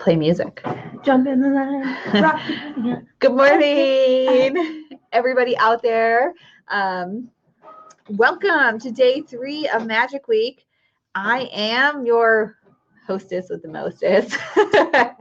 Play music. Jump in the line. Rock. Good morning, everybody out there. Welcome to day 3 of Magic Week. I am your hostess with the mostest. I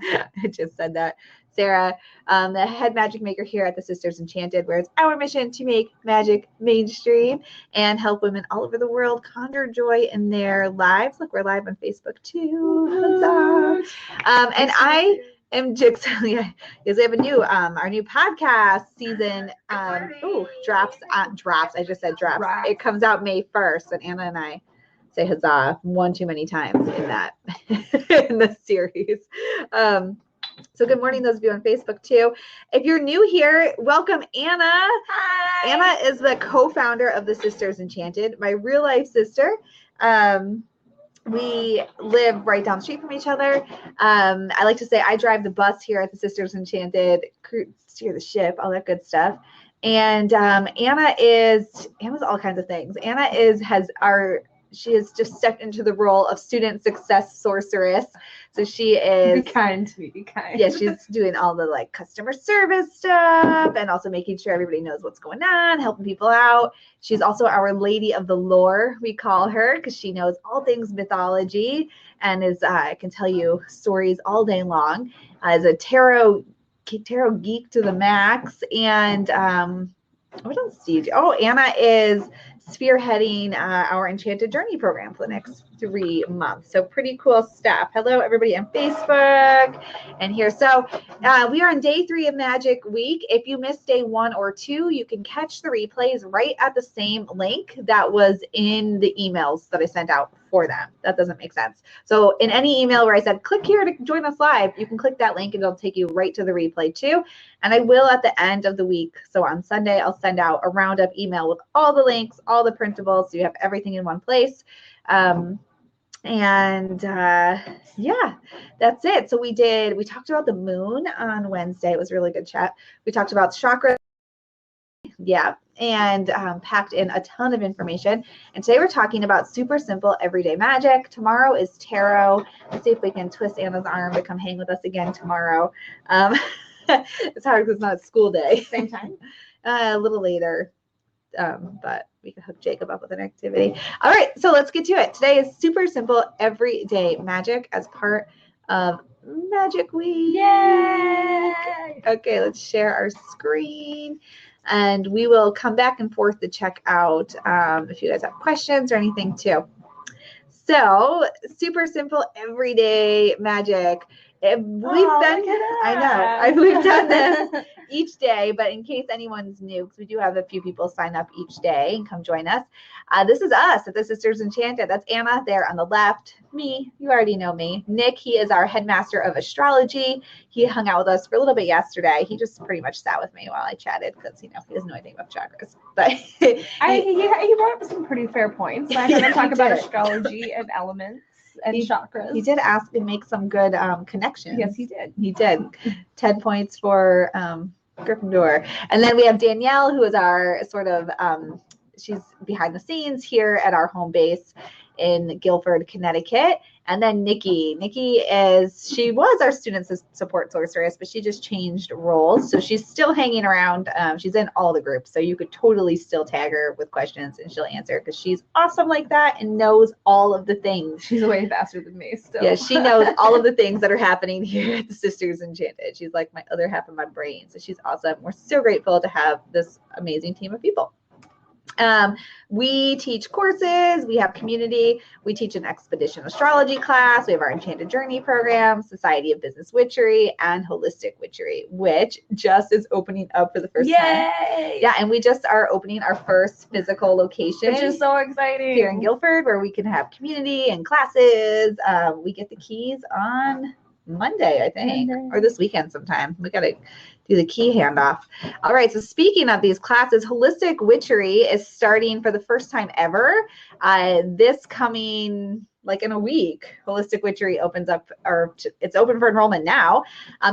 just said that. Sarah, the head magic maker here at the Sisters Enchanted, where it's our mission to make magic mainstream and help women all over the world conjure joy in their lives. Look, we're live on Facebook too. Huzzah. And I am Jigsaw. Yes, we have a new our new podcast season. Drops. I just said drops. Right. It comes out May 1st, and Anna and I say huzzah one too many times in that in the series. So good morning, those of you on Facebook too. If you're new here, welcome Anna. Hi. Anna is the co-founder of the Sisters Enchanted, my real life sister. We live right down the street from each other. I like to say I drive the bus here at the Sisters Enchanted, steer the ship, all that good stuff. And Anna's all kinds of things. She has just stepped into the role of student success sorceress. So she is be kind. Yeah, she's doing all the like customer service stuff and also making sure everybody knows what's going on, helping people out. She's also our lady of the lore, we call her, because she knows all things mythology and can tell you stories all day long. Is a tarot geek to the max. And what else do you do? Oh, Anna is spearheading our Enchanted Journey program for the next 3 months. So pretty cool stuff. Hello, everybody on Facebook and here. So we are on day 3 of Magic Week. If you missed day 1 or 2, you can catch the replays right at the same link that was in the emails that I sent out for them. That doesn't make sense. So in any email where I said, click here to join us live, you can click that link and it'll take you right to the replay too. And I will at the end of the week. So on Sunday, I'll send out a roundup email with all the links, all the printables. So you have everything in one place. Yeah, that's it. So we talked about the moon on Wednesday. It was a really good chat. We talked about chakras. Yeah, and packed in a ton of information. And today we're talking about super simple everyday magic. Tomorrow is tarot. Let's see if we can twist Anna's arm to come hang with us again tomorrow. It's hard because it's not a school day. Same time? A little later, but we can hook Jacob up with an activity. All right, so let's get to it. Today is super simple everyday magic as part of Magic Week. Yay! Okay, let's share our screen. And we will come back and forth to check out if you guys have questions or anything too. So super simple everyday magic. We've done this each day, but in case anyone's new, because we do have a few people sign up each day and come join us. This is us at the Sisters Enchanted. That's Anna there on the left. Me, you already know me. Nick, he is our headmaster of astrology. He hung out with us for a little bit yesterday. He just pretty much sat with me while I chatted because he doesn't know anything about chakras. But he brought up some pretty fair points. I heard him talk about astrology and elements and chakras. He did ask and make some good connections. Yes, he did. He did. 10 points for Gryffindor. And then we have Danielle, who is our sort of, she's behind the scenes here at our home base in Guilford, Connecticut. And then Nikki she was our student support sorceress, but she just changed roles. So she's still hanging around. She's in all the groups. So you could totally still tag her with questions and she'll answer because she's awesome like that and knows all of the things. She's way faster than me still. Yeah, she knows all of the things that are happening here at the Sisters Enchanted. She's like my other half of my brain. So she's awesome. We're so grateful to have this amazing team of people. We teach courses, we have community, we teach an expedition astrology class, we have our Enchanted Journey program, Society of Business Witchery, and Holistic Witchery, which just is opening up for the first time. Yay! Yeah, and we just are opening our first physical location. Which is so exciting. Here in Guilford, where we can have community and classes. We get the keys on Monday, I think, or this weekend sometime. We got to do the key handoff. All right, so speaking of these classes, Holistic Witchery is starting for the first time ever this coming like in a week, Holistic Witchery opens up, it's open for enrollment now.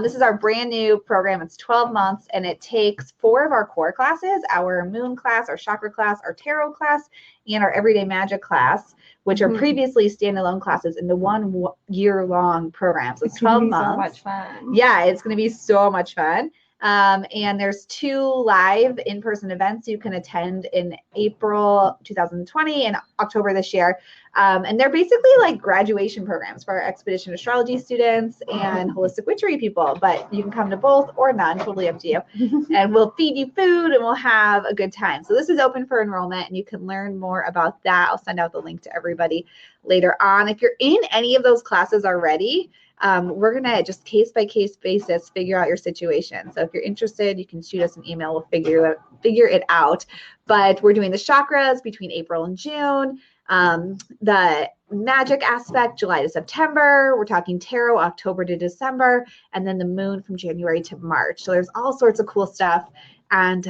This is our brand new program. It's 12 months, and it takes 4 of our core classes, our moon class, our chakra class, our tarot class, and our everyday magic class, which are previously standalone classes, into 1 year-long program. So it's 12 months. So much fun. Yeah, it's going to be so much fun. And there's 2 live in-person events you can attend in April 2020 and October this year. And they're basically like graduation programs for our Expedition Astrology students and Holistic Witchery people, but you can come to both or none, totally up to you. And we'll feed you food and we'll have a good time. So this is open for enrollment, and you can learn more about that. I'll send out the link to everybody later on. If you're in any of those classes already, we're going to just case by case basis figure out your situation. So if you're interested, you can shoot us an email. We'll figure it out. But we're doing the chakras between April and June. The magic aspect, July to September. We're talking tarot, October to December, and then the moon from January to March. So there's all sorts of cool stuff. And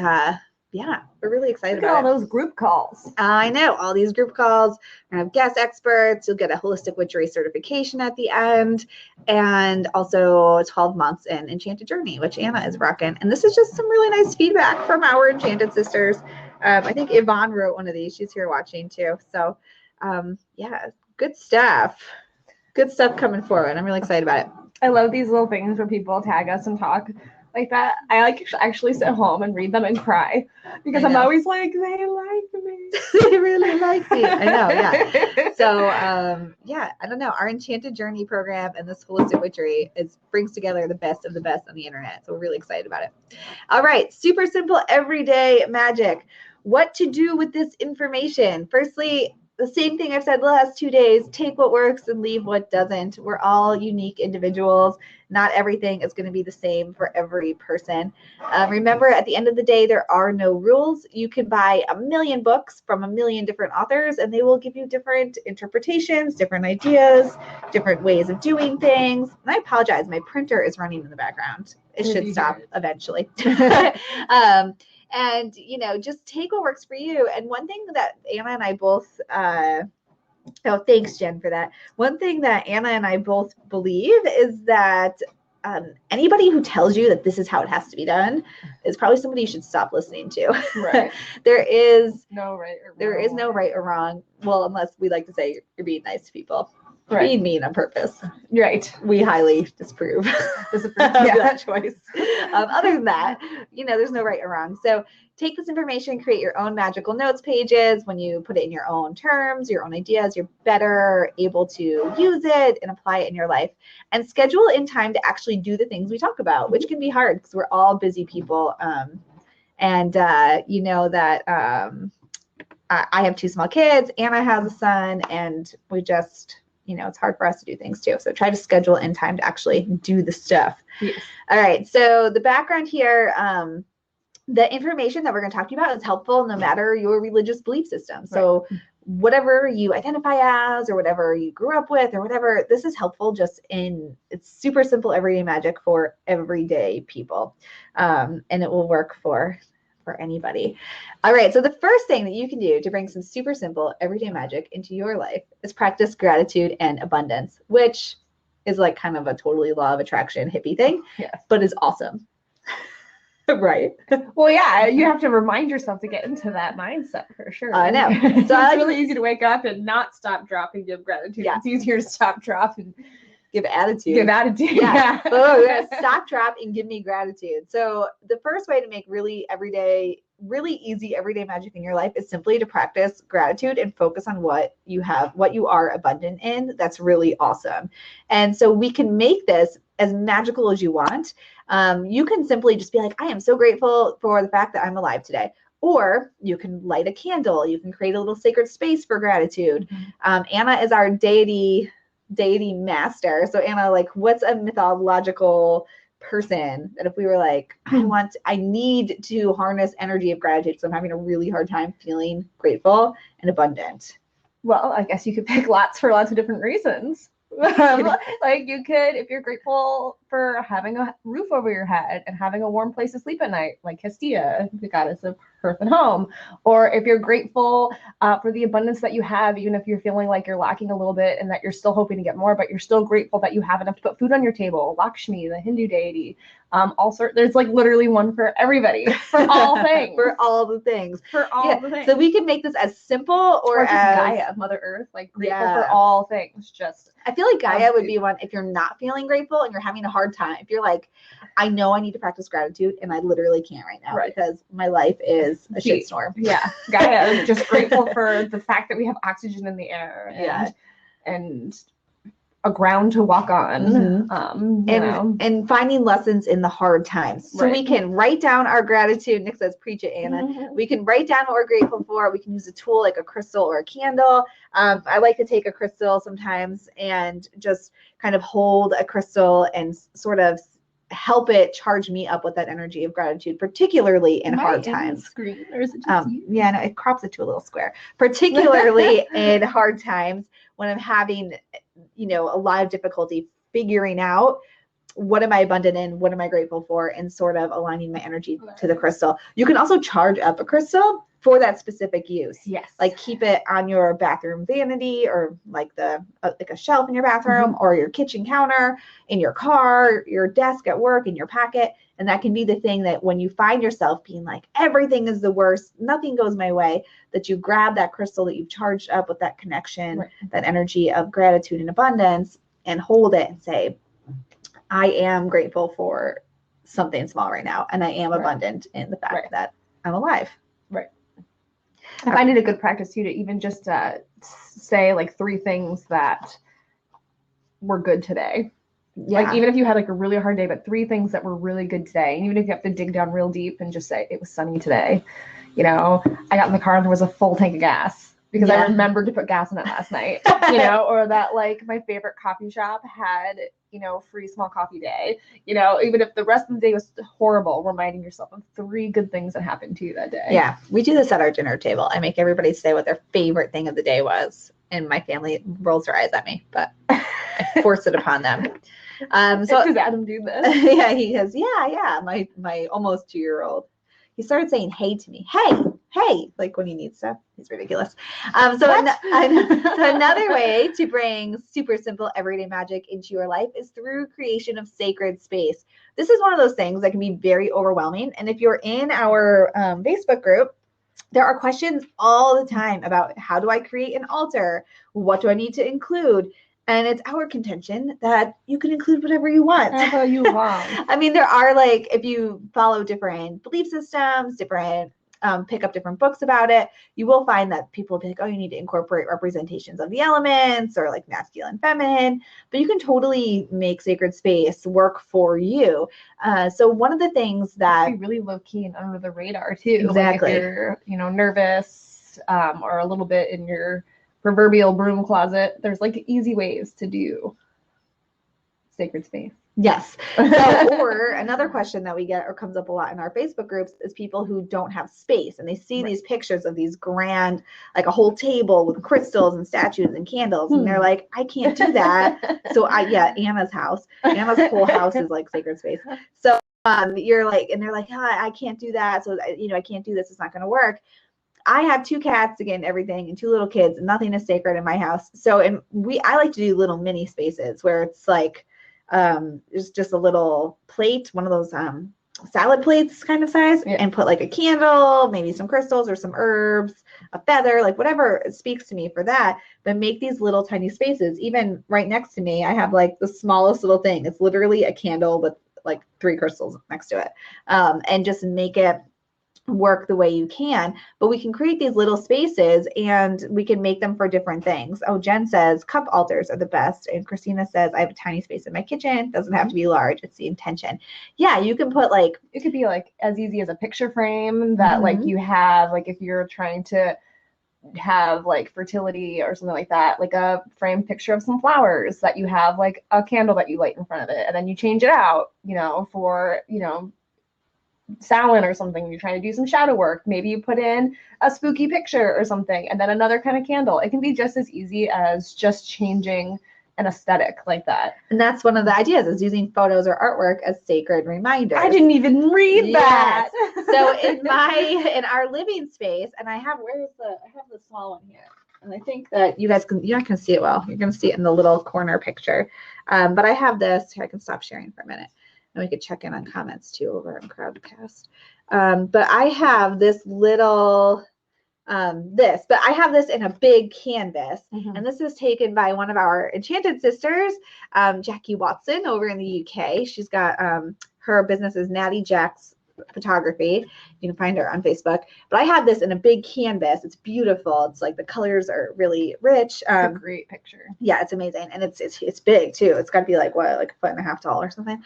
yeah, we're really excited Look at about all those group calls. I know, all these group calls. We're going to have guest experts. You'll get a Holistic Witchery certification at the end, and also 12 months in Enchanted Journey, which Anna is rocking. And this is just some really nice feedback from our Enchanted sisters. I think Yvonne wrote one of these. She's here watching too. So yeah, good stuff. Good stuff coming forward. I'm really excited about it. I love these little things where people tag us and talk like that. I like actually sit home and read them and cry because I'm always like, they like me. They really like me. I know, yeah. So yeah, I don't know. Our Enchanted Journey program and this Holistic Witchery brings together the best of the best on the internet. So we're really excited about it. All right, super simple everyday magic. What to do with this information? Firstly, the same thing I've said the last 2 days, take what works and leave what doesn't. We're all unique individuals. Not everything is going to be the same for every person. Remember, at the end of the day, there are no rules. You can buy 1 million books from 1 million different authors, and they will give you different interpretations, different ideas, different ways of doing things. And I apologize, my printer is running in the background. It should stop eventually. And, just take what works for you. And one thing that Anna and I both, oh, thanks, Jen, for that. One thing that Anna and I both believe is that anybody who tells you that this is how it has to be done is probably somebody you should stop listening to. Right. There is no right or wrong. There is no right or wrong. Well, unless we like to say you're being nice to people. Right. Being mean on purpose. Right. We highly disapprove that choice. Other than that, there's no right or wrong. So take this information, create your own magical notes pages. When you put it in your own terms, your own ideas, you're better able to use it and apply it in your life. And schedule in time to actually do the things we talk about, which can be hard because we're all busy people. You know that I have 2 small kids. Anna has a son, and we just... it's hard for us to do things too. So try to schedule in time to actually do the stuff. Yes. All right. So the background here, the information that we're going to talk to you about is helpful no matter your religious belief system. So whatever you identify as, or whatever you grew up with, or whatever, this is helpful it's super simple everyday magic for everyday people. And it will work for anybody. All right. So the first thing that you can do to bring some super simple everyday magic into your life is practice gratitude and abundance, which is like kind of a totally law of attraction hippie thing, but is awesome. Right. Well, yeah, you have to remind yourself to get into that mindset for sure. I know. So it's really easy to wake up and not stop, drop, and give gratitude. Yeah. It's easier to stop, drop, and give attitude. Yeah. Oh, stop, drop, and give me gratitude. So the first way to make really easy everyday magic in your life is simply to practice gratitude and focus on what you have, what you are abundant in. That's really awesome. And so we can make this as magical as you want. You can simply just be like, I am so grateful for the fact that I'm alive today. Or you can light a candle. You can create a little sacred space for gratitude. Anna is our deity master. So Anna, what's a mythological person that if we were like, I need to harness energy of gratitude because I'm having a really hard time feeling grateful and abundant? Well, I guess you could pick lots of different reasons. You could, if you're grateful for having a roof over your head and having a warm place to sleep at night, like Hestia, the goddess of Hearth and Home. Or if you're grateful for the abundance that you have, even if you're feeling like you're lacking a little bit and that you're still hoping to get more, but you're still grateful that you have enough to put food on your table. Lakshmi, the Hindu deity. There's like literally one for everybody, for all things. For all the things. For all the things. So we can make this as simple or just as Gaia, Mother Earth, like grateful for all things. Just I feel like Gaia would be one if you're not feeling grateful and you're having a hard time. If you're like, I know I need to practice gratitude and I literally can't right now because my life is a shitstorm. Yeah. Gaia is just grateful for the fact that we have oxygen in the air and a ground to walk on. And finding lessons in the hard times. So we can write down our gratitude. Nick says, preach it, Anna. We can write down what we're grateful for. We can use a tool like a crystal or a candle. I like to take a crystal sometimes and just kind of hold a crystal and sort of help it charge me up with that energy of gratitude, particularly in hard times. Screen, or is it just you? Yeah, no, it crops it to a little square. Particularly in hard times when I'm having, a lot of difficulty figuring out what am I abundant in, what am I grateful for, and sort of aligning my energy to the crystal. You can also charge up a crystal for that specific use. Yes. Like keep it on your bathroom vanity or like like a shelf in your bathroom or your kitchen counter, in your car, your desk at work, in your pocket. And that can be the thing that when you find yourself being like, everything is the worst, nothing goes my way, that you grab that crystal that you've charged up with that connection, that energy of gratitude and abundance, and hold it and say, I am grateful for something small right now. And I am abundant in the fact that I'm alive. Right. I find it a good practice too to even just say like 3 things that were good today. Yeah. Like even if you had like a really hard day, but 3 things that were really good today. And even if you have to dig down real deep and just say it was sunny today. I got in the car and there was a full tank of gas because I remembered to put gas in it last night. Or that like my favorite coffee shop had, free small coffee day. Even if the rest of the day was horrible, reminding yourself of 3 good things that happened to you that day. Yeah, we do this at our dinner table. I make everybody say what their favorite thing of the day was. And my family rolls their eyes at me, but I force it upon them. So does Adam do this? Yeah, he goes, yeah. My almost 2-year-old. He started saying hey to me. Hey, like when he needs stuff. He's ridiculous. So another way to bring super simple everyday magic into your life is through creation of sacred space. This is one of those things that can be very overwhelming. And if you're in our Facebook group, there are questions all the time about how do I create an altar? What do I need to include? And it's our contention that you can include whatever you want. Whatever you want. I mean, there are like, if you follow different belief systems, pick up different books about it, you will find that people will be like, oh, you need to incorporate representations of the elements or like masculine, feminine, but you can totally make sacred space work for you. So one of the things that be really low key and under the radar too. Exactly. Like if you're, nervous or a little bit in your proverbial broom closet, there's like easy ways to do sacred space. Yes. So, or another question that we get or comes up a lot in our Facebook groups is people who don't have space and they see these pictures of these grand, like a whole table with crystals and statues and candles. And they're like, I can't do that. So Anna's whole house is like sacred space. So you're like, and they're like, I can't do that. So, I can't do this. It's not going to work. I have 2 cats, again, everything, and 2 little kids. Nothing is sacred in my house. So, I like to do little mini spaces where it's like, it's just a little plate, one of those salad plates kind of size, and put like a candle, maybe some crystals or some herbs, a feather, like whatever speaks to me for that. But make these little tiny spaces. Even right next to me, I have like the smallest little thing. It's literally a candle with like 3 crystals next to it, and just make it work the way you can. But we can create these little spaces and we can make them for different things. Oh, Jen says cup altars are the best. And Christina says I have a tiny space in my kitchen. Doesn't have to be large. It's the intention. Yeah, you can put like, it could be like as easy as a picture frame that like you have, like if you're trying to have like fertility or something like that, like a framed picture of some flowers that you have like a candle that you light in front of it, and then you change it out, for, Samhain or something, you're trying to do some shadow work, maybe you put in a spooky picture or something, and then another kind of candle. It can be just as easy as just changing an aesthetic like that. And that's one of the ideas, is using photos or artwork as sacred reminders. I didn't even read that. So in our living space, and I have the small one here. And I think that you're not going to see it well. You're going to see it in the little corner picture. But I have this. Here, I can stop sharing for a minute. And we could check in on comments too over on Crowdcast. But I have this little, but I have this in a big canvas. And this is taken by one of our enchanted sisters, Jackie Watson over in the UK. She's got, her business is Natty Jack's Photography. You can find her on Facebook. But I have this in a big canvas. It's beautiful. It's like the colors are really rich. It's a great picture. Yeah, it's amazing, and it's big too. It's got to be like a foot and a half tall or something.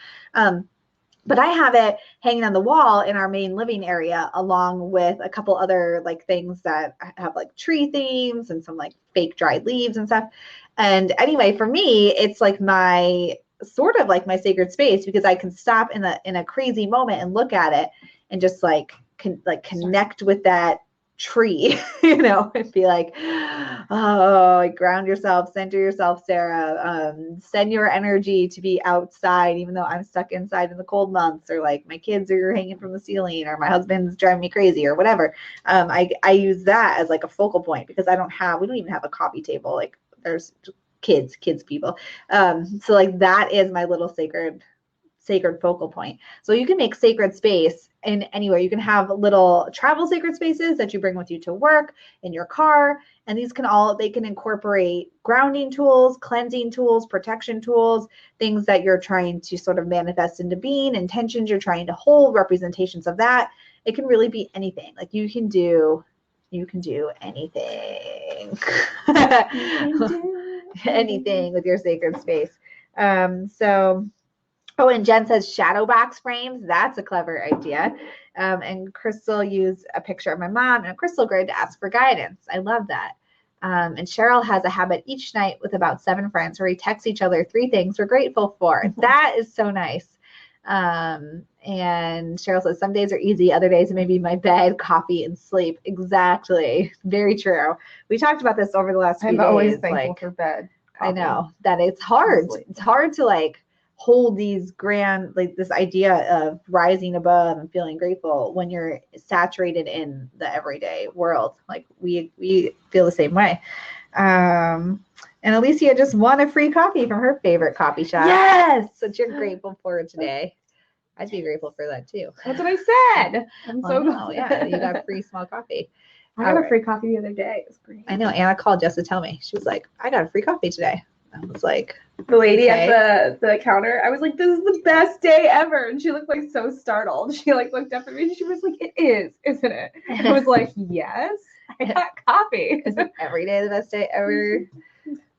But I have it hanging on the wall in our main living area, along with a couple other like things that have like tree themes and some like fake dried leaves and stuff. And anyway, for me, it's like my sacred space, because I can stop in a crazy moment and look at it and just connect with that tree, and be like, oh, ground yourself, center yourself, Sarah, send your energy to be outside, even though I'm stuck inside in the cold months, or like my kids are hanging from the ceiling, or my husband's driving me crazy, or whatever. I use that as like a focal point, because we don't even have a coffee table. Like there's kids people. So like that is my little sacred focal point. So you can make sacred space in anywhere. You can have little travel sacred spaces that you bring with you to work, in your car, and these can incorporate grounding tools, cleansing tools, protection tools, things that you're trying to sort of manifest into being, intentions you're trying to hold, representations of that. It can really be anything. Like you can do anything. Anything with your sacred space. And Jen says shadow box frames. That's a clever idea. And Crystal used a picture of my mom and a crystal grid to ask for guidance. I love that. And Cheryl has a habit each night with about 7 friends where we text each other 3 things we're grateful for. That is so nice. And Cheryl says some days are easy, other days it may be my bed, coffee, and sleep. Exactly. Very true. We talked about this over the last few days. I'm always thankful for bed. Coffee. I know that it's hard. It's hard to like hold these grand, like this idea of rising above and feeling grateful when you're saturated in the everyday world. Like we feel the same way. And Alicia just won a free coffee from her favorite coffee shop. Yes! That you're grateful for today. I'd be grateful for that too. That's what I said. I'm so glad. Yeah, you got free small coffee. I got a free coffee the other day. It was great. I know. Anna called just to tell me. She was like, I got a free coffee today. I was like, the lady at the counter, I was like, this is the best day ever. And she looked like so startled. She like looked up at me and she was like, it is, isn't it? And I was like, yes, I got coffee. Isn't every day the best day ever?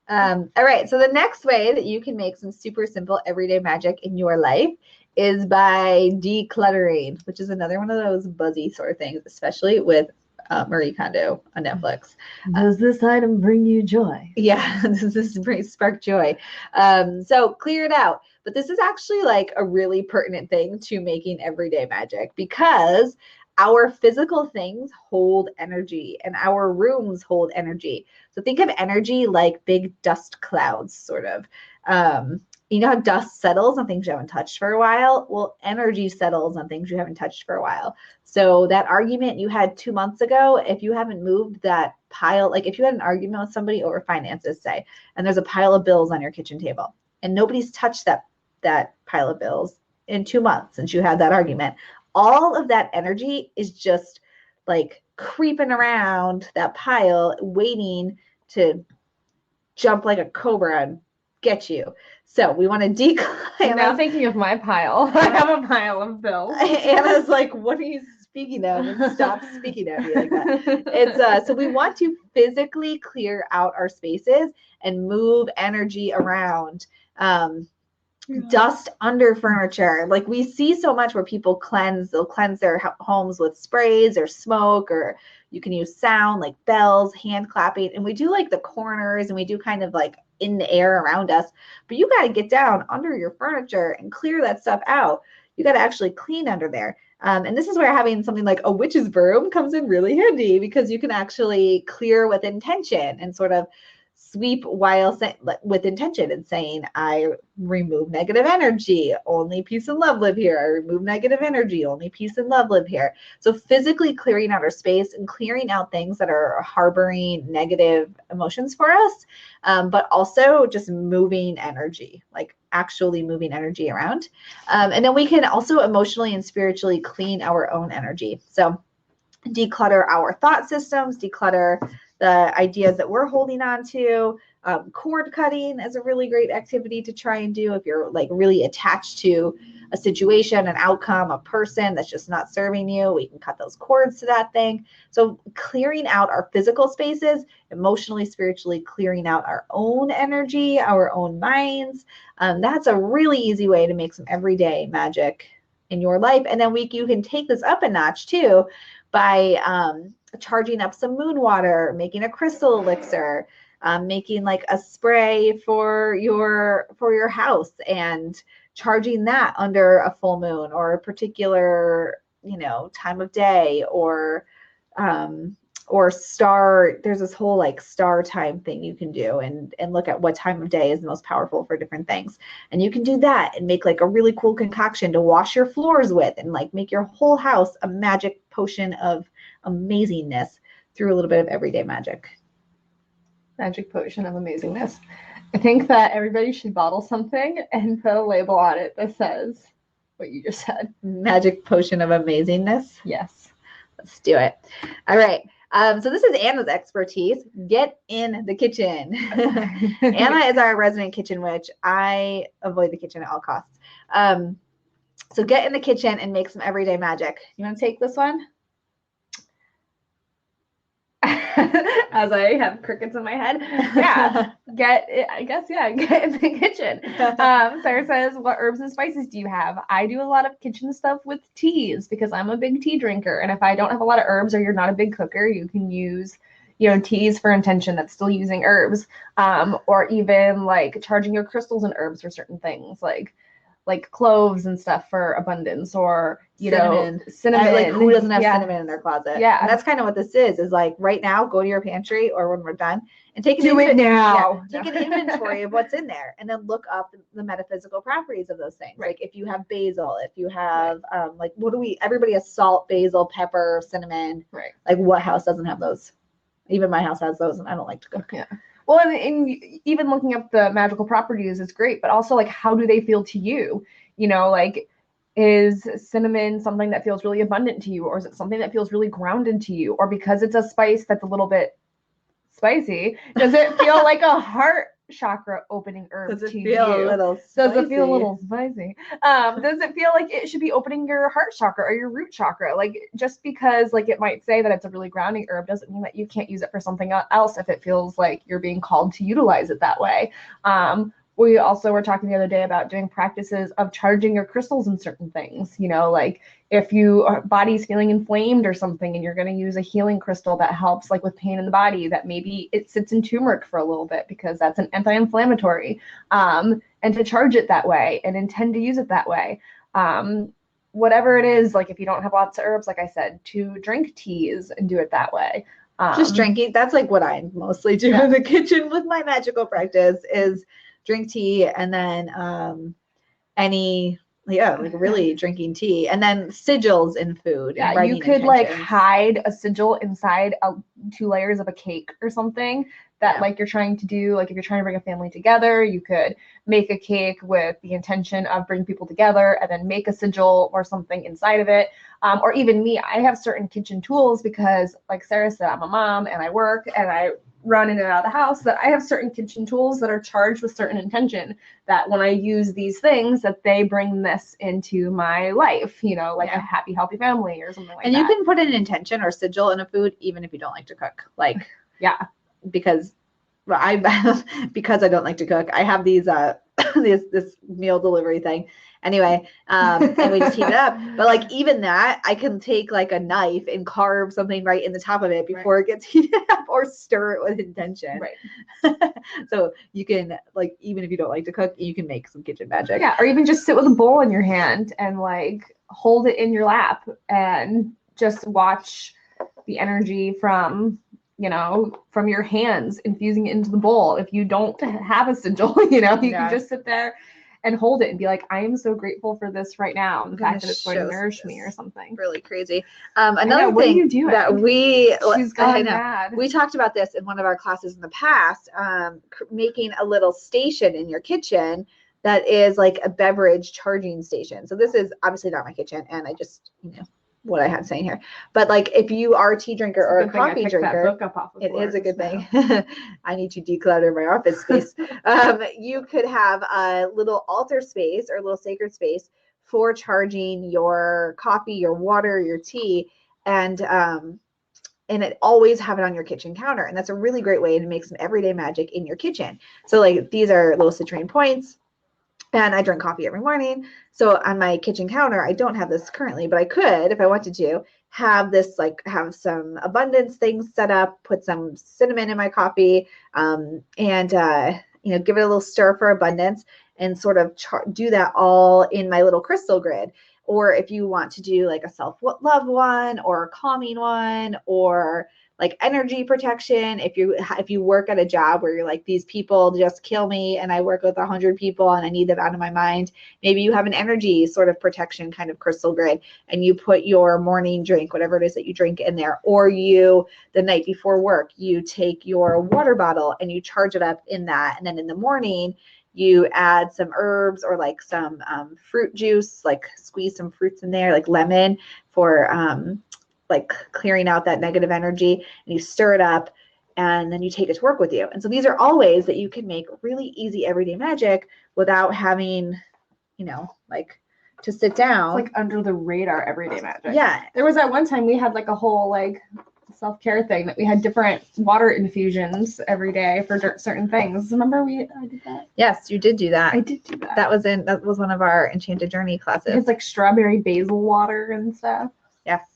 All right. So the next way that you can make some super simple everyday magic in your life is by decluttering, which is another one of those buzzy sort of things, especially with Marie Kondo on Netflix. Does this item bring you joy? Yeah, does this spark joy? So clear it out. But this is actually like a really pertinent thing to making everyday magic, because our physical things hold energy and our rooms hold energy. So think of energy like big dust clouds, sort of. You know how dust settles on things you haven't touched for a while? Well, energy settles on things you haven't touched for a while. So that argument you had 2 months ago, if you haven't moved that pile, like if you had an argument with somebody over finances, say, and there's a pile of bills on your kitchen table, and nobody's touched that pile of bills in 2 months since you had that argument, all of that energy is just like creeping around that pile, waiting to jump like a cobra and get you. So we want to decline. I'm now thinking of my pile. I have a pile of bills. Anna's like, what are you speaking of? And stop speaking at me like that. It's so we want to physically clear out our spaces and move energy around. Dust under furniture. Like we see so much where people they'll cleanse their homes with sprays or smoke, or you can use sound like bells, hand clapping. And we do like the corners, and we do kind of like in the air around us, but you got to get down under your furniture and clear that stuff out. You got to actually clean under there. And this is where having something like a witch's broom comes in really handy, because you can actually clear with intention and sort of sweep while with intention and saying, I remove negative energy, only peace and love live here. I remove negative energy, only peace and love live here. So physically clearing out our space and clearing out things that are harboring negative emotions for us, but also just moving energy, like actually moving energy around. And then we can also emotionally and spiritually clean our own energy. So declutter our thought systems, declutter the ideas that we're holding on to. Cord cutting is a really great activity to try and do if you're like really attached to a situation, an outcome, a person that's just not serving you. We can cut those cords to that thing. So clearing out our physical spaces, emotionally, spiritually clearing out our own energy, our own minds. That's a really easy way to make some everyday magic in your life. And then you can take this up a notch too by charging up some moon water, making a crystal elixir, making like a spray for your house and charging that under a full moon or a particular, time of day, or star. There's this whole like star time thing you can do and look at what time of day is the most powerful for different things. And you can do that and make like a really cool concoction to wash your floors with and like make your whole house a magic potion of amazingness through a little bit of everyday magic. Magic potion of amazingness. I think that everybody should bottle something and put a label on it that says what you just said. Magic potion of amazingness. Yes. Let's do it. All right. So this is Anna's expertise. Get in the kitchen. Anna is our resident kitchen witch. I avoid the kitchen at all costs. So get in the kitchen and make some everyday magic. You want to take this one? As I have crickets in my head. Yeah. Get in the kitchen. Sarah says, what herbs and spices do you have? I do a lot of kitchen stuff with teas because I'm a big tea drinker. And if I don't have a lot of herbs or you're not a big cooker, you can use, teas for intention that's still using herbs. Or even like charging your crystals and herbs for certain things, like cloves and stuff for abundance, or cinnamon. Like who doesn't have cinnamon in their closet? Yeah, and that's kind of what this is like right now. Go to your pantry or when we're done and take an inventory of what's in there, and then look up the metaphysical properties of those things. Right. Like if you have basil, if you have like everybody has salt, basil, pepper, cinnamon. Right. Like what house doesn't have those? Even my house has those, and I don't like to cook. Yeah. Well, and even looking up the magical properties is great, but also like how do they feel to you? Like is cinnamon something that feels really abundant to you, or is it something that feels really grounded to you? Or because it's a spice that's a little bit spicy, does it feel like a heart chakra opening herb to you? Does it feel a little spicy? Does it feel like it should be opening your heart chakra or your root chakra? Like just because like it might say that it's a really grounding herb doesn't mean that you can't use it for something else if it feels like you're being called to utilize it that way. We also were talking the other day about doing practices of charging your crystals in certain things, like if your body's feeling inflamed or something and you're going to use a healing crystal that helps like with pain in the body, that maybe it sits in turmeric for a little bit because that's an anti-inflammatory, and to charge it that way and intend to use it that way. Whatever it is, like if you don't have lots of herbs, like I said, to drink teas and do it that way. Just drinking. That's like what I mostly do in the kitchen with my magical practice is drink tea, and then really drinking tea, and then sigils in food. Yeah, you could like hide a sigil inside 2 layers of a cake or something that like you're trying to do. Like if you're trying to bring a family together, you could make a cake with the intention of bringing people together and then make a sigil or something inside of it. Or even me, I have certain kitchen tools because like Sarah said, I'm a mom and I work and I run in and out of the house, that I have certain kitchen tools that are charged with certain intention, that when I use these things that they bring this into my life, a happy, healthy family or something like that. And you can put an intention or sigil in a food even if you don't like to cook. Like, because I don't like to cook, I have these this meal delivery thing. Anyway, and we just heat it up. But like even that, I can take like a knife and carve something right in the top of it before it gets heated up, or stir it with intention. Right. So you can like, even if you don't like to cook, you can make some kitchen magic. Yeah, or even just sit with a bowl in your hand and like hold it in your lap and just watch the energy from you know, from your hands, infusing it into the bowl. If you don't have a sigil, you know, you can just sit there and hold it and be like, I am so grateful for this right now. And the fact that it's going to nourish me or something. Really crazy. Another thing that she's gone mad. We talked about this in one of our classes in the past, making a little station in your kitchen that is like a beverage charging station. So this is obviously not my kitchen, and I just, you know, what I had saying here. But like if you are a tea drinker or a coffee drinker, it is a good thing. I need to declutter my office space. You could have a little altar space or a little sacred space for charging your coffee, your water, your tea, and it always have it on your kitchen counter. And that's a really great way to make some everyday magic in your kitchen. So like these are little citrine points. And I drink coffee every morning. So on my kitchen counter, I don't have this currently, but I could, if I wanted to, have this, like, have some abundance things set up, put some cinnamon in my coffee, and, you know, give it a little stir for abundance and sort of do that all in my little crystal grid. Or if you want to do like a self-love one or a calming one or like energy protection, if you work at a job where you're like, these people just kill me and I work with 100 people and I need them out of my mind, maybe you have an energy sort of protection kind of crystal grid and you put your morning drink, whatever it is that you drink, in there. Or you, the night before work, you take your water bottle and you charge it up in that, and then in the morning you add some herbs or like some fruit juice, like squeeze some fruits in there, like lemon, for like clearing out that negative energy, and you stir it up and then you take it to work with you. And so these are all ways that you can make really easy everyday magic without having, you know, like to sit down. It's like under the radar everyday magic. Yeah. There was that one time we had like a whole like self-care thing that we had different water infusions every day for certain things. Remember I did that? Yes, you did do that. I did do that. That was one of our Enchanted Journey classes. It's like strawberry basil water and stuff. Yes.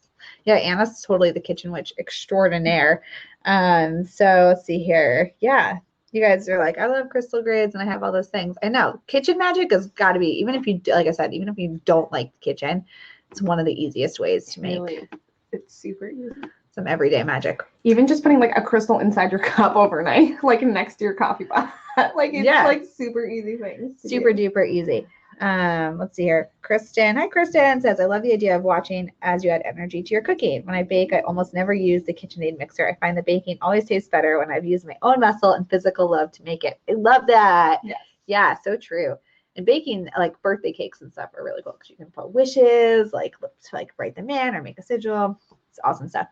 Yeah, Anna's totally the kitchen witch extraordinaire. So let's see here. Yeah, you guys are like, I love crystal grids and I have all those things. I know kitchen magic has got to be, even if you, like I said, even if you don't like the kitchen, it's one of the easiest ways to make. Really, it's super easy. Some everyday magic. Even just putting like a crystal inside your cup overnight, like next to your coffee pot. Like it's like super easy things. Super duper easy. Let's see here. Kristen. Hi, Kristen says, I love the idea of watching as you add energy to your cooking. When I bake, I almost never use the KitchenAid mixer. I find the baking always tastes better when I've used my own vessel and physical love to make it. I love that. Yes. Yeah, so true. And baking, like birthday cakes and stuff, are really cool because you can put wishes, like to write them in or make a sigil. It's awesome stuff.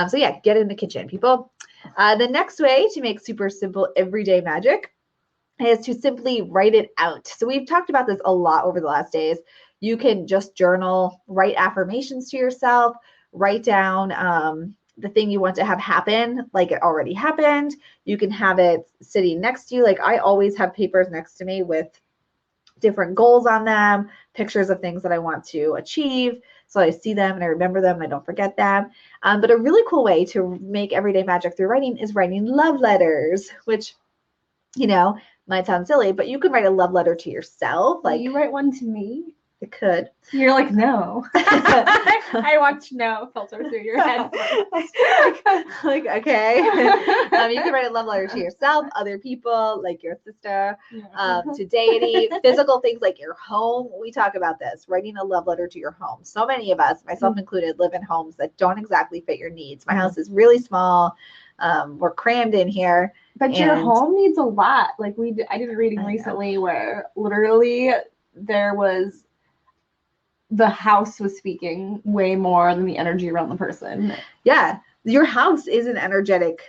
So yeah, get in the kitchen, people. The next way to make super simple everyday magic is to simply write it out. So we've talked about this a lot over the last days. You can just journal, write affirmations to yourself, write down the thing you want to have happen, like it already happened. You can have it sitting next to you. Like I always have papers next to me with different goals on them, pictures of things that I want to achieve. So I see them and I remember them and I don't forget them. But a really cool way to make everyday magic through writing is writing love letters, which, you know, might sound silly, but you can write a love letter to yourself. Like, you write one to me? I could. You're like, no. I watch no filter through your head. Like, okay. You can write a love letter to yourself, other people, like your sister, to deity, physical things like your home. We talk about this, writing a love letter to your home. So many of us, myself included, live in homes that don't exactly fit your needs. My house is really small. We're crammed in here. But your home needs a lot. Like I did a reading recently where literally the house was speaking way more than the energy around the person. Yeah. Your house is an energetic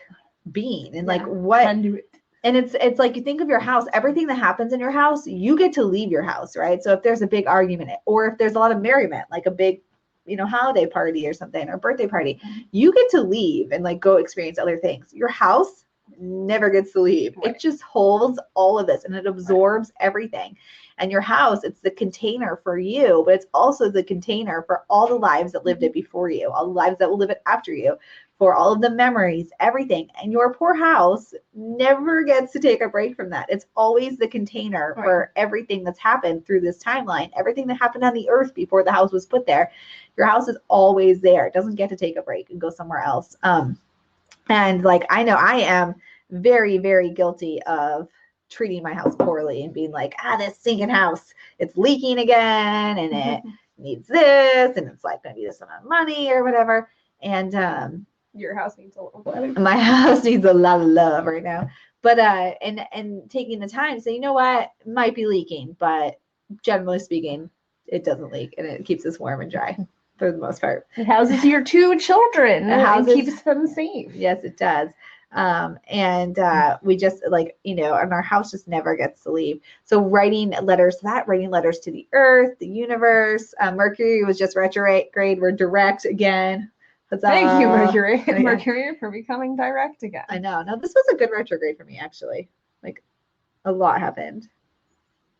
being. And like what, and it's like, you think of your house, everything that happens in your house, you get to leave your house, right? So if there's a big argument or if there's a lot of merriment, like a big, you know, holiday party or something or birthday party, you get to leave and like go experience other things. Your house never gets to leave. Right. It just holds all of this and it absorbs everything. And your house, it's the container for you, but it's also the container for all the lives that lived it before you, all the lives that will live it after you, for all of the memories, everything. And your poor house never gets to take a break from that. It's always the container for everything that's happened through this timeline, everything that happened on the earth before the house was put there. Your house is always there. It doesn't get to take a break and go somewhere else. And like, I know I am very, very guilty of treating my house poorly and being like, this stinking house, it's leaking again and it needs this and it's like going to be this amount of money or whatever. And Your house needs a little better. my house needs a lot of love right now. But and taking the time to say, you know what, it might be leaking, but generally speaking, it doesn't leak and it keeps us warm and dry for the most part. It houses your 2 children and keeps them safe. Yes, it does. We just like, and our house just never gets to leave. So writing letters to the earth, the universe. Mercury was just retrograde. We're direct again. Huzzah. Thank you, Mercury. Mercury, for becoming direct again. I know. No, this was a good retrograde for me, actually. Like, a lot happened.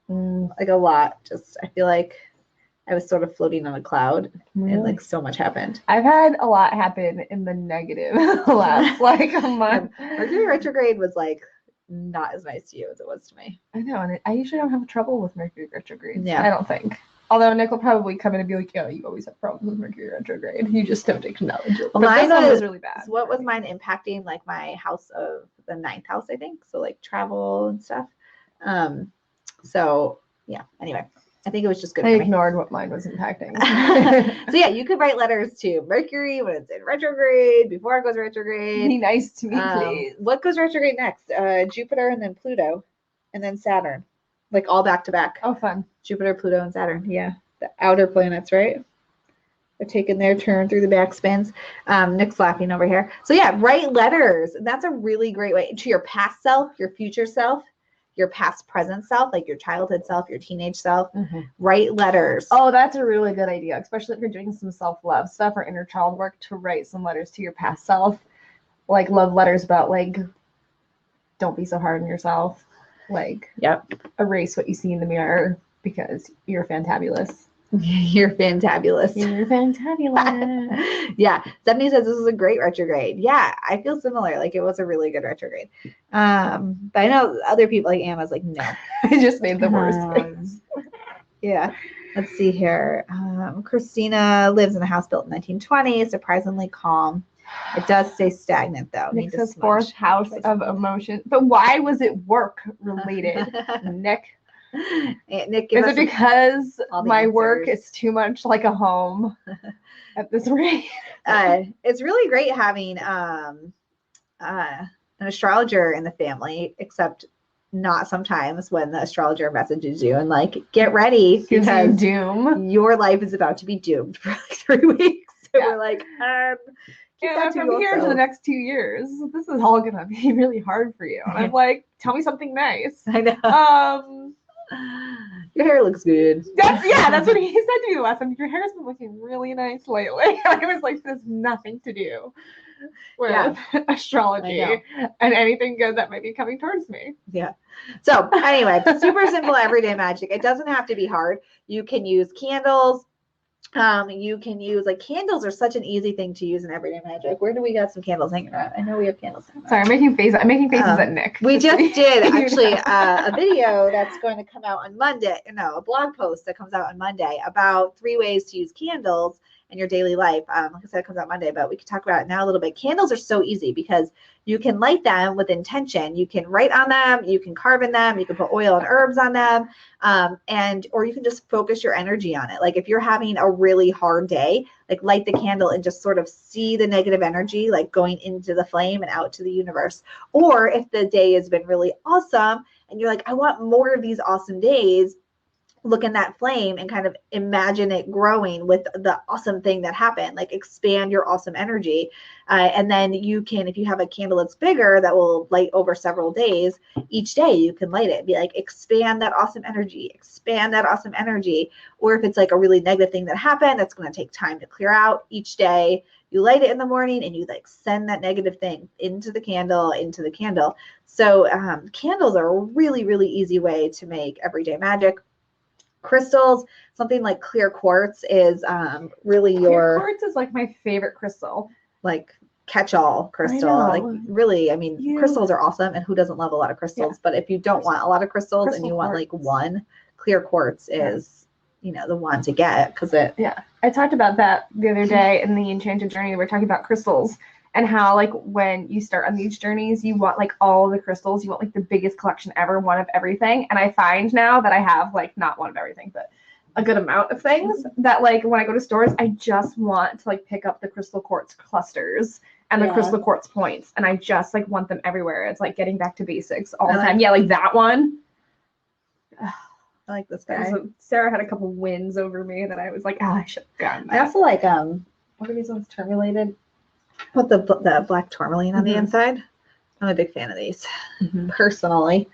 Like, a lot. Just, I feel like I was sort of floating on a cloud and like so much happened. I've had a lot happen in the negative last like a month. Mercury retrograde was like not as nice to you as it was to me. I know, and I usually don't have trouble with Mercury retrograde. Yeah. I don't think. Although Nick will probably come in and be like, "Yeah, you always have problems with Mercury retrograde. You just don't acknowledge it." Well, but this one was really So bad. what was mine impacting like my house of the 9th house, I think. So like travel and stuff. So yeah. Anyway, I think it was just good. I for me. ignored what mine was impacting. So yeah, you could write letters to Mercury when it's in retrograde, before it goes retrograde. Be nice to me, please. What goes retrograde next? Jupiter and then Pluto, and then Saturn, like all back to back. Oh, fun. Jupiter, Pluto, and Saturn. Yeah, the outer planets, right? They're taking their turn through the backspins. Nick's laughing over here. So yeah, write letters. That's a really great way to your past self, your future self, your past present self, like your childhood self, your teenage self. Write letters. Oh, that's a really good idea, especially if you're doing some self-love stuff or inner child work, to write some letters to your past self, like love letters about like, don't be so hard on yourself, like, Yep. erase what you see in the mirror because you're fantabulous. You're fantabulous. You're fantabulous. Yeah. Stephanie says this is a great retrograde. Yeah, I feel similar. Like it was a really good retrograde. But I know other people like Anna's like, no. I just made the worst face. Yeah. Let's see here. Christina lives in a house built in 1920, surprisingly calm. It does stay stagnant though. Nick says 4th house of emotion. But why was it work related, Nick? Nick, is it because my work answers. is too much like a home at this rate? It's really great having an astrologer in the family, except not sometimes when the astrologer messages you and like, get ready because doom. Your life is about to be doomed for like 3 weeks. So we're like, from here to the next 2 years, this is all gonna be really hard for you. And I'm like, tell me something nice. I know. Your hair looks good. That's what he said to me the last time. Your hair's been looking really nice lately. I was like, there's nothing to do with astrology and anything good that might be coming towards me. Yeah. So anyway, super simple everyday magic. It doesn't have to be hard. You can use candles. You can use like candles are such an easy thing to use in everyday magic. Where do we got some candles hanging around? I know we have candles hanging around. Sorry, I'm making faces at Nick. We just did actually a video that's going to come out on Monday. No, a blog post that comes out on Monday about 3 ways to use candles in your daily life. Like I said, it comes out Monday, but we can talk about it now a little bit. Candles are so easy because you can light them with intention. You can write on them, you can carve in them, you can put oil and herbs on them, or you can just focus your energy on it. Like if you're having a really hard day, like light the candle and just sort of see the negative energy like going into the flame and out to the universe. Or if the day has been really awesome and you're like, I want more of these awesome days, look in that flame and kind of imagine it growing with the awesome thing that happened, like expand your awesome energy. And then you can, if you have a candle that's bigger that will light over several days, each day you can light it. Be like, expand that awesome energy, expand that awesome energy. Or if it's like a really negative thing that happened, that's going to take time to clear out each day. You light it in the morning and you like send that negative thing into the candle. So candles are a really, really easy way to make everyday magic. Crystals, something like clear quartz is really clear quartz is like my favorite crystal. Like catch-all crystal. Like really, I mean, crystals are awesome, and who doesn't love a lot of crystals? But if you don't want a lot of crystals and you want like one, clear quartz is, the one to get because it. Yeah, I talked about that the other day in the Enchanted Journey. We're talking about crystals, and how like when you start on these journeys, you want like all the crystals, you want like the biggest collection ever, one of everything. And I find now that I have like not one of everything, but a good amount of things that like when I go to stores, I just want to like pick up the crystal quartz clusters and the crystal quartz points, and I just like want them everywhere. It's like getting back to basics all the time. Yeah, like that one. I like this guy. Sarah had a couple wins over me that I was like, oh, I should have gotten that. I also like what are these ones, tourmalated? Put the black tourmaline on the inside. I'm a big fan of these personally.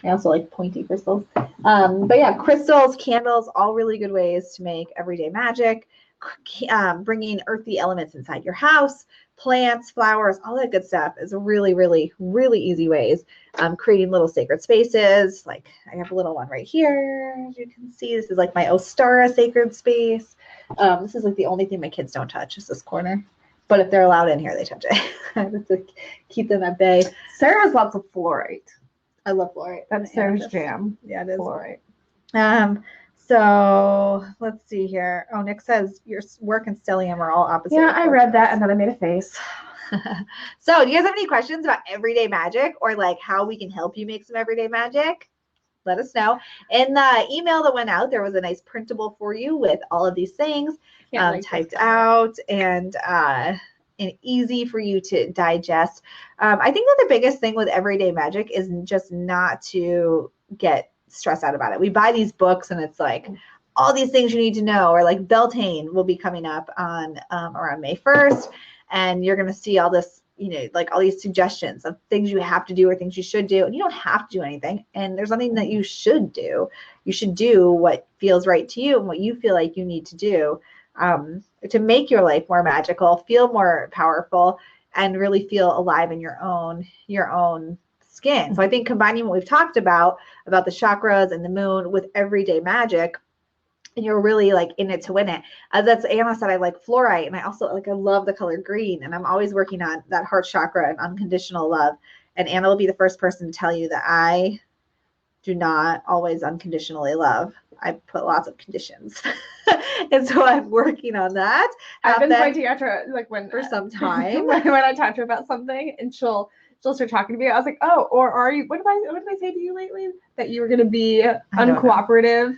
I also like pointy crystals. But yeah, crystals, candles, all really good ways to make everyday magic. Bringing earthy elements inside your house, plants, flowers, all that good stuff is really, really, really easy ways. Creating little sacred spaces. Like I have a little one right here. As you can see, this is like my Ostara sacred space. This is like the only thing my kids don't touch is this corner. But if they're allowed in here, they touch it. I have to keep them at bay. Sarah has lots of fluorite. I love fluorite. That's Sarah's jam. Yeah, it is. Fluorite. So let's see here. Oh, Nick says your work and stellium are all opposite. Yeah, I read that and then I made a face. So do you guys have any questions about everyday magic or like how we can help you make some everyday magic? Let us know. In the email that went out, there was a nice printable for you with all of these things typed out and easy for you to digest. I think that the biggest thing with everyday magic is just not to get stressed out about it. We buy these books and it's like all these things you need to know, or like Beltane will be coming up on around May 1st, and you're going to see all this, like all these suggestions of things you have to do or things you should do, and you don't have to do anything. And there's nothing that you should do. You should do what feels right to you and what you feel like you need to do to make your life more magical, feel more powerful, and really feel alive in your own skin. So I think combining what we've talked about the chakras and the moon with everyday magic, and you're really like in it to win it. That's Anna said, I like fluorite, and I also I love the color green, and I'm always working on that heart chakra and unconditional love. And Anna will be the first person to tell you that I do not always unconditionally love. I put lots of conditions. And so I'm working on that. I've been pointing at her like for some time when I talk to her about something, and she'll start talking to me. I was like, oh, or are you, what did I say to you lately? That you were going to be uncooperative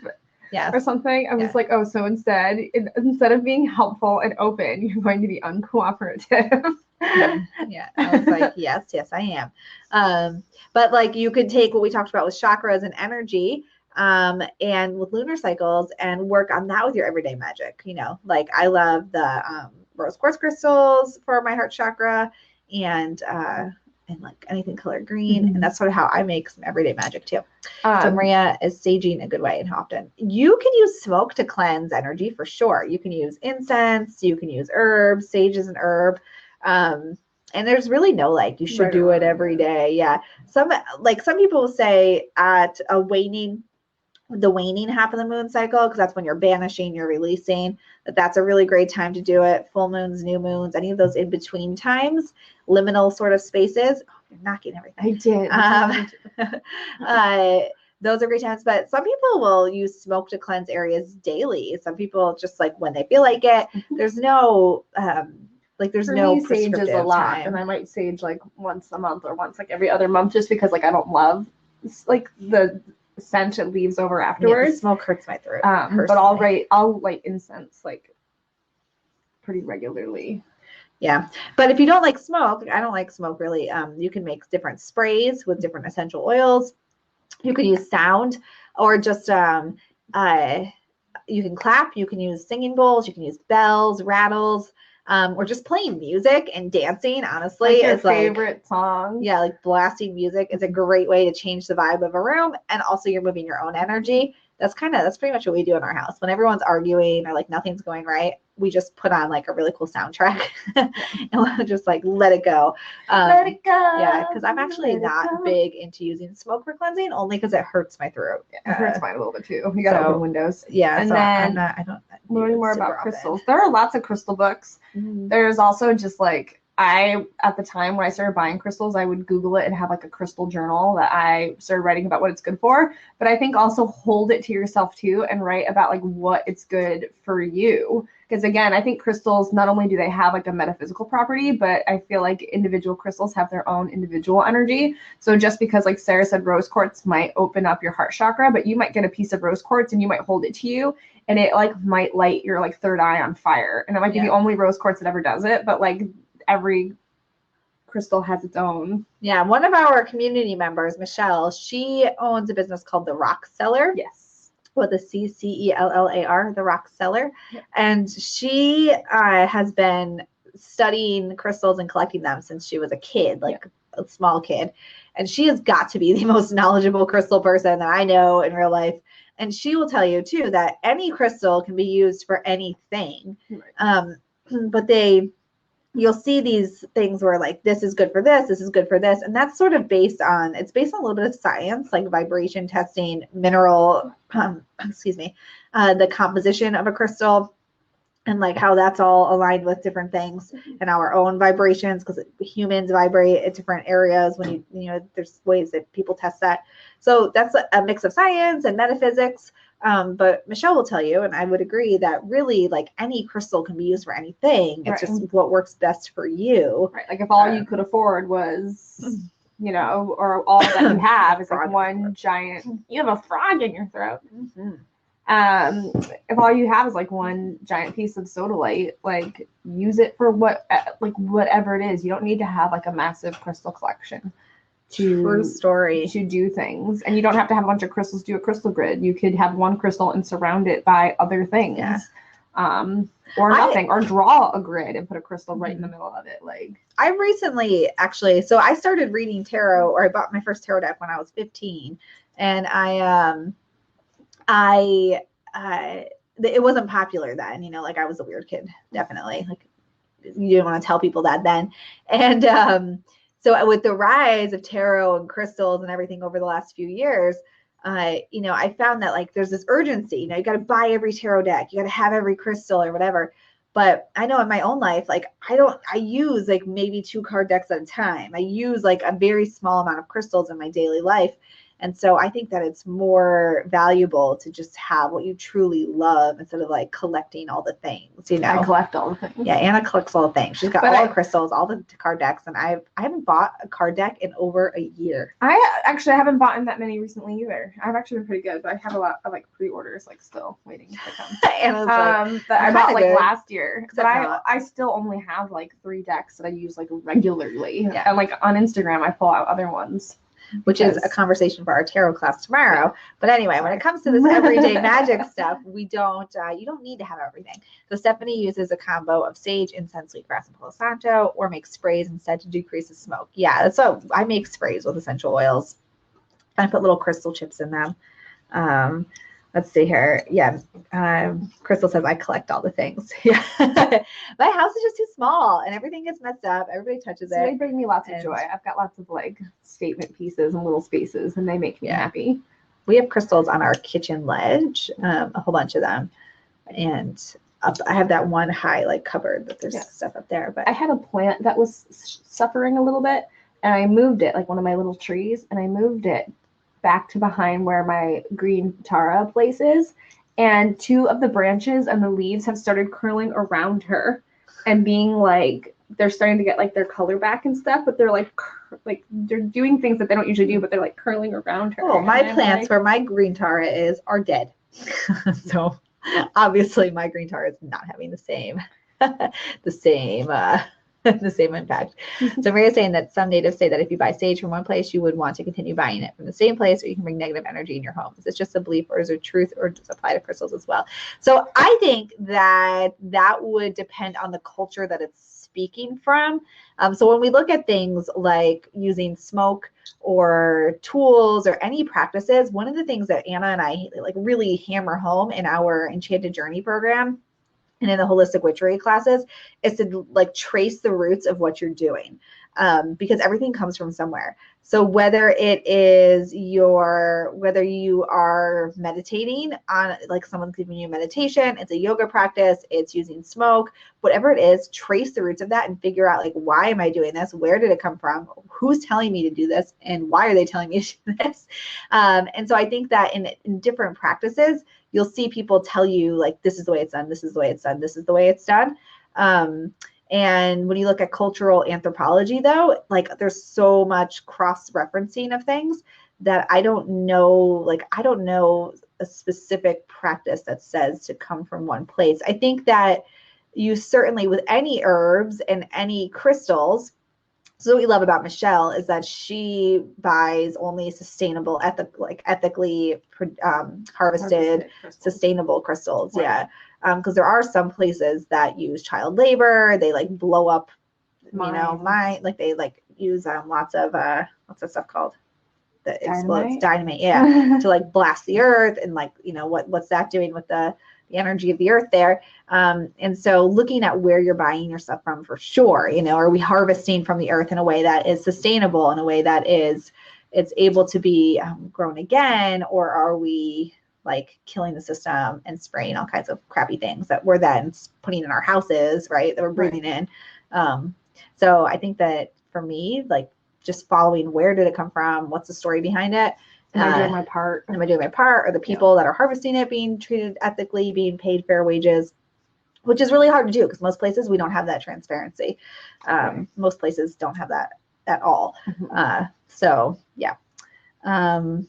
or something? I was like, oh, so instead of being helpful and open, you're going to be uncooperative. Yeah. I was like, yes, I am. But like you could take what we talked about with chakras and energy and with lunar cycles and work on that with your everyday magic. Like I love the rose quartz crystals for my heart chakra and like anything color green. And that's sort of how I make some everyday magic too. So Maria is saging a good way and how often. You can use smoke to cleanse energy for sure. You can use incense, you can use herbs, sage is an herb. And there's really no like you should do it every day. Yeah. Some people will say at the waning half of the moon cycle, because that's when you're banishing, you're releasing, that's a really great time to do it. Full moons, new moons, any of those in between times, liminal sort of spaces. Oh, you're knocking everything. I did. Those are great times, but some people will use smoke to cleanse areas daily. Some people just like when they feel like it. There's no there's no sage is a lot time. And I might sage like once a month or once like every other month, just because like I don't love like the scent it leaves over afterwards. The smoke hurts my throat. But I'll light incense like pretty regularly. Yeah, but if you don't like smoke, I don't like smoke really. You can make different sprays with different essential oils. You can use sound, or just you can clap. You can use singing bowls. You can use bells, rattles. Or just playing music and dancing, honestly. Like your favorite song. Yeah, like blasting music is a great way to change the vibe of a room. And also you're moving your own energy. That's pretty much what we do in our house. When everyone's arguing or like nothing's going right, we just put on like a really cool soundtrack and we'll just like let it go. Let it go. Yeah, because I'm actually not big into using smoke for cleansing, only because it hurts my throat. It hurts mine a little bit too. You gotta open windows. Yeah, and so then I don't learning more about crystals. There are lots of crystal books. There's also just like at the time when I started buying crystals, I would Google it and have like a crystal journal that I started writing about what it's good for. But I think also hold it to yourself too and write about like what it's good for you. Because again, I think crystals, not only do they have like a metaphysical property, but I feel like individual crystals have their own individual energy. So just because, like Sarah said, rose quartz might open up your heart chakra, but you might get a piece of rose quartz and you might hold it to you and it like might light your like third eye on fire. And it might be the only rose quartz that ever does it, but like every crystal has its own. Yeah, one of our community members, Michelle, she owns a business called The Rock Cellar. Yes. With a CCELLAR, The Rock Cellar. Yep. And she has been studying crystals and collecting them since she was a kid, like a small kid. And she has got to be the most knowledgeable crystal person that I know in real life. And she will tell you too that any crystal can be used for anything. Right. But you'll see these things where like, this is good for this is good for this. And that's sort of based on a little bit of science, like vibration testing, mineral, the composition of a crystal and like how that's all aligned with different things and our own vibrations, because humans vibrate at different areas when there's ways that people test that. So that's a mix of science and metaphysics. But Michelle will tell you, and I would agree, that really like any crystal can be used for anything. It's just what works best for you. Right. Like if all you could afford was, or all that you have is like one giant, you have a frog in your throat. Mm-hmm. If all you have is like one giant piece of sodalite, like use it for whatever it is. You don't need to have like a massive crystal collection. True story. To do things, and you don't have to have a bunch of crystals do a crystal grid. You could have one crystal and surround it by other things, or nothing, or draw a grid and put a crystal right in the middle of it. Like I recently so I started reading tarot, or I bought my first tarot deck when I was 15, and it wasn't popular then, like I was a weird kid, definitely. Like you didn't want to tell people that then, and so with the rise of tarot and crystals and everything over the last few years, I found that like there's this urgency, you got to buy every tarot deck, you got to have every crystal or whatever. But I know in my own life, like I use like maybe 2 card decks at a time. I use like a very small amount of crystals in my daily life. And so I think that it's more valuable to just have what you truly love instead of like collecting all the things, I collect all the things. Yeah, Anna collects all the things. She's got all the crystals, all the card decks, and I haven't bought a card deck in over a year. I actually haven't bought in that many recently either. I've actually been pretty good, but I have a lot of like pre-orders like still waiting to come. Anna's that I bought like last year. But I still only have like 3 decks that I use like regularly. Yeah. And like on Instagram I pull out other ones. Which is a conversation for our tarot class tomorrow. Yeah. But anyway, when it comes to this everyday magic stuff, you don't need to have everything. So Stephanie uses a combo of sage, incense, sweetgrass, and Palo Santo, or makes sprays instead to decrease the smoke. Yeah, so I make sprays with essential oils. I put little crystal chips in them. Let's see here. Yeah. Crystal says I collect all the things. Yeah. My house is just too small and everything gets messed up. Everybody touches it. They bring me lots of joy. I've got lots of like statement pieces and little spaces and they make me happy. We have crystals on our kitchen ledge, a whole bunch of them. And I have that one high like cupboard, but there's stuff up there. But I had a plant that was suffering a little bit and I moved it, like one of my little trees, and I moved it back to behind where my green Tara place is, and 2 of the branches and the leaves have started curling around her and being like they're starting to get like their color back and stuff, but they're like they're doing things that they don't usually do, but they're like curling around her. Oh, my plants where my green Tara is are dead. So obviously my green Tara is not having the same the same impact. So Maria's saying that some natives say that if you buy sage from one place, you would want to continue buying it from the same place, or you can bring negative energy in your home. Is this just a belief, or is there truth, or does it apply to crystals as well? So I think that would depend on the culture that it's speaking from. So when we look at things like using smoke or tools or any practices, one of the things that Anna and I like really hammer home in our Enchanted Journey program and in the holistic witchery classes, is to like trace the roots of what you're doing, because everything comes from somewhere. So whether whether you are meditating on, like someone's giving you meditation, it's a yoga practice, it's using smoke, whatever it is, trace the roots of that and figure out like, why am I doing this? Where did it come from? Who's telling me to do this? And why are they telling me to do this? And so I think that in different practices, you'll see people tell you like, this is the way it's done, this is the way it's done, this is the way it's done. And when you look at cultural anthropology, though, like there's so much cross-referencing of things that I don't know a specific practice that says to come from one place. I think that you certainly, with any herbs and any crystals, so what we love about Michelle is that she buys only sustainable, ethically harvested, sustainable crystals. Right. Yeah. Because there are some places that use child labor. They like blow up, they like use lots of what's that stuff called? That explodes, dynamite. Yeah, to like blast the earth, and like what's that doing with the energy of the earth there? And so looking at where you're buying your stuff from, for sure, are we harvesting from the earth in a way that is sustainable, in a way that it's able to be grown again, or are we like killing the system and spraying all kinds of crappy things that we're then putting in our houses, right, that we're breathing in? So I think that for me, like just following, where did it come from? What's the story behind it? Am I doing my part? Am I doing my part? Are the people that are harvesting it being treated ethically, being paid fair wages? Which is really hard to do because most places we don't have that transparency. Most places don't have that at all. So yeah. So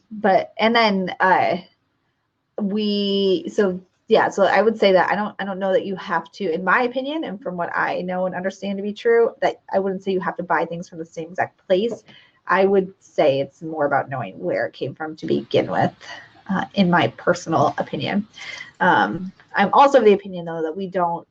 I would say that I don't know that you have to, in my opinion, and from what I know and understand to be true, that I wouldn't say you have to buy things from the same exact place. I would say it's more about knowing where it came from to begin with, in my personal opinion. I'm also of the opinion, though, that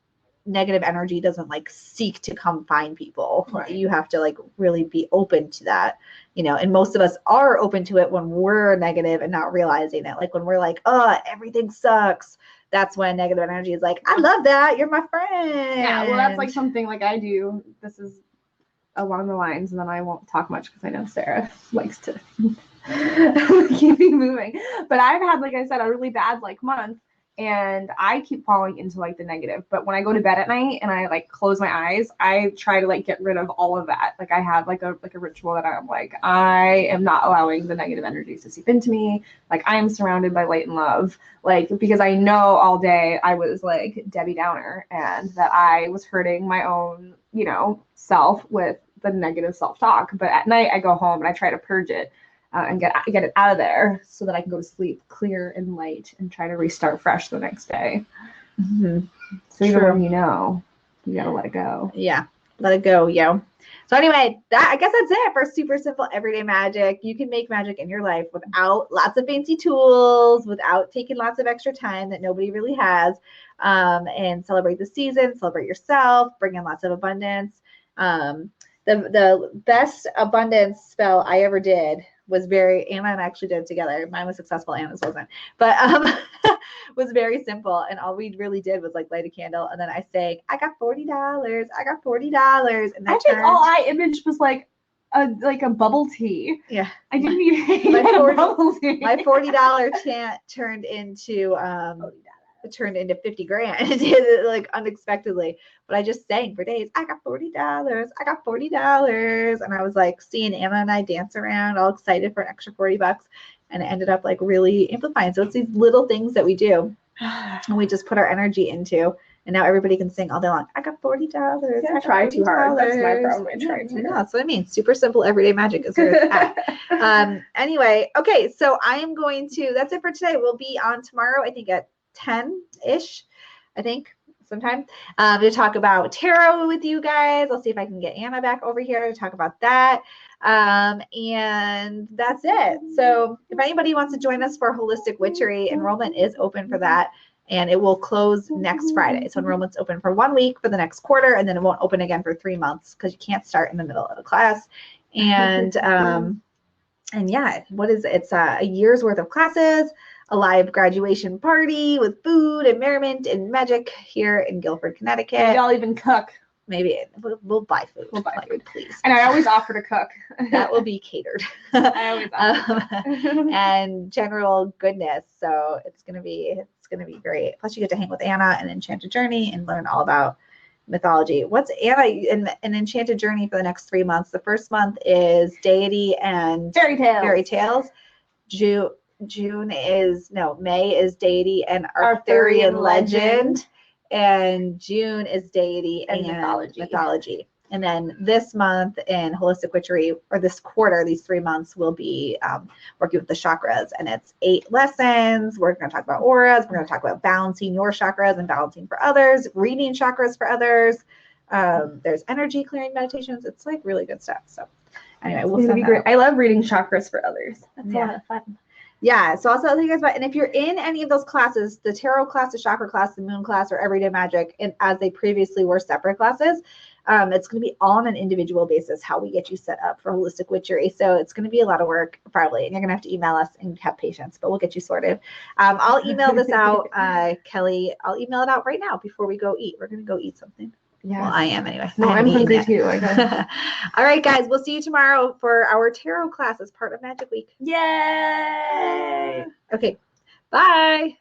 negative energy doesn't like seek to come find people. Right. You have to like really be open to that, and most of us are open to it when we're negative and not realizing it. Like when we're like, oh, everything sucks. That's when negative energy is like, I love that. You're my friend. Yeah. Well, that's like something like I do. This is along the lines, and then I won't talk much because I know Sarah likes to keep me moving. But I've had, like I said, a really bad like month, and I keep falling into like the negative. But when I go to bed at night and I like close my eyes, I try to like get rid of all of that. Like I have like a ritual that I'm like, I am not allowing the negative energies to seep into me. Like I am surrounded by light and love. Like, because I know all day I was like Debbie Downer, and that I was hurting my own, self with the negative self-talk. But at night I go home and I try to purge it. And get it out of there so that I can go to sleep clear and light and try to restart fresh the next day. Mm-hmm. So even when you gotta let it go. Yeah, let it go, yo. So anyway, I guess that's it for super simple everyday magic. You can make magic in your life without lots of fancy tools, without taking lots of extra time that nobody really has, and celebrate the season, celebrate yourself, bring in lots of abundance. The best abundance spell I ever did was Anna and I actually did it together. Mine was successful, Anna's wasn't, but was very simple. And all we really did was like light a candle, and then I sang, I got $40. I got $40. And I think all I imaged was like a bubble tea. Yeah. I didn't even bubble tea. My $40 chant turned into it turned into 50 grand like unexpectedly. But I just sang for days, I got $40. I got $40. And I was like seeing Anna and I dance around all excited for an extra $40. And it ended up like really amplifying. So it's these little things that we do and we just put our energy into. And now everybody can sing all day long. I got $40. I try too hard. That's my problem. I try too hard. That's what I mean. Super simple everyday magic is where it's at. Anyway, okay. So I am that's it for today. We'll be on tomorrow, I think at 10-ish, I think, sometime, to talk about tarot with you guys. I'll see if I can get Anna back over here to talk about that. And that's it. So if anybody wants to join us for Holistic Witchery, enrollment is open for that. And it will close next Friday. So enrollment's open for 1 week for the next quarter, and then it won't open again for 3 months because you can't start in the middle of a class. And yeah, it's a year's worth of classes. a live graduation party with food and merriment and magic here in Guilford, Connecticut. Maybe I'll even cook. Maybe we'll buy food. We'll buy food. Please. And I always offer to cook. That will be catered. I always offer. And general goodness. So it's gonna be great. Plus you get to hang with Anna in Enchanted Journey and learn all about mythology. What's Anna in Enchanted Journey for the next 3 months? The first month is deity and fairy tales. May is deity and Arthurian legend. And June is deity and mythology. And then this month in Holistic Witchery, or this quarter, these 3 months, will be working with the chakras. And it's 8 lessons. We're going to talk about auras. We're going to talk about balancing your chakras and balancing for others, reading chakras for others. There's energy clearing meditations. It's like really good stuff. So anyway, we'll send be great. I love reading chakras for others. That's a lot of fun. Yeah, so also tell you guys about, and if you're in any of those classes, the tarot class, the chakra class, the moon class, or everyday magic, and as they previously were separate classes, it's going to be on an individual basis how we get you set up for Holistic Witchery. So it's going to be a lot of work probably, and you're going to have to email us and have patience, but we'll get you sorted. I'll email this out, Kelly. I'll email it out right now before we go eat. We're going to go eat something. Yeah. Well, I am anyway. No, I'm hungry too. I guess. All right, guys. We'll see you tomorrow for our tarot class as part of Magic Week. Yay! Okay. Bye.